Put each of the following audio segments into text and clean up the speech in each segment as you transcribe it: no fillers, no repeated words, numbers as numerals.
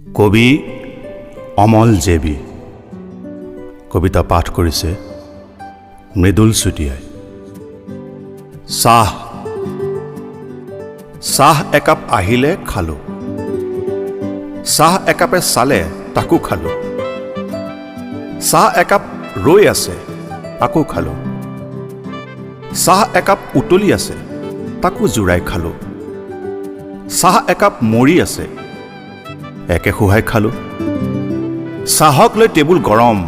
কবি অমল জেবি। কবিতা পাঠ কৰিছে মৃদুল চুতীয়াই। চাহ চাহ একাপ আহিলে খালোঁ, চাহ একাপে চালে তাকো খালোঁ, চাহ একাপ ৰৈ আছে তাকো খালোঁ, চাহ একাপ উতলি আছে তাকো জোৰাই খালোঁ, চাহ একাপ মৰি আছে একে খুহাই খালোঁ। চাহক লৈ টেবুল গৰম,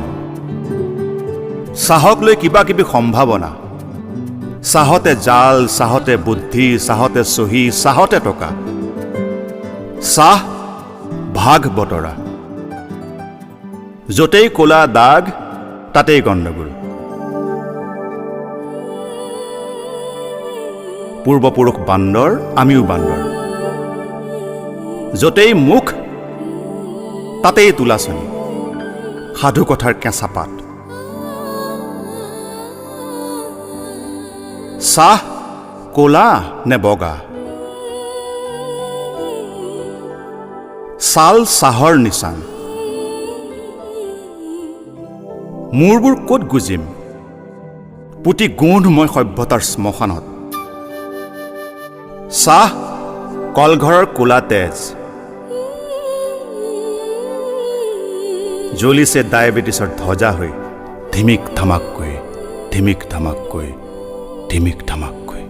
চাহক লৈ কিবা কিবি সম্ভাৱনা, চাহতে জাল, চাহতে বুদ্ধি, চাহতে চহী, চাহতে টকা, চাহ ভাগ বতৰা, য'তেই ক'লা দাগ তাতেই গণ্ডগোল। পূৰ্বপুৰুষ বান্দৰ, আমিও বান্দৰ, য'তেই মুখ তাতেই তোলাচনী, সাধু কথাৰ কেঁচা পাত। চাহ ক'লা নে বগা, ছাল চাহৰ নিচান, মূৰবোৰ ক'ত গুজিম পুতি গোন্ধময় সভ্যতাৰ শ্মশানত। চাহ কলঘৰৰ ক'লা তেজ, জ্বলিছে ডায়েবেটিছৰ ধ্বজা হৈ ধিমিক ধামাককৈ, ধিমিক ধামাককৈ, ধিমিক ধামাককৈ।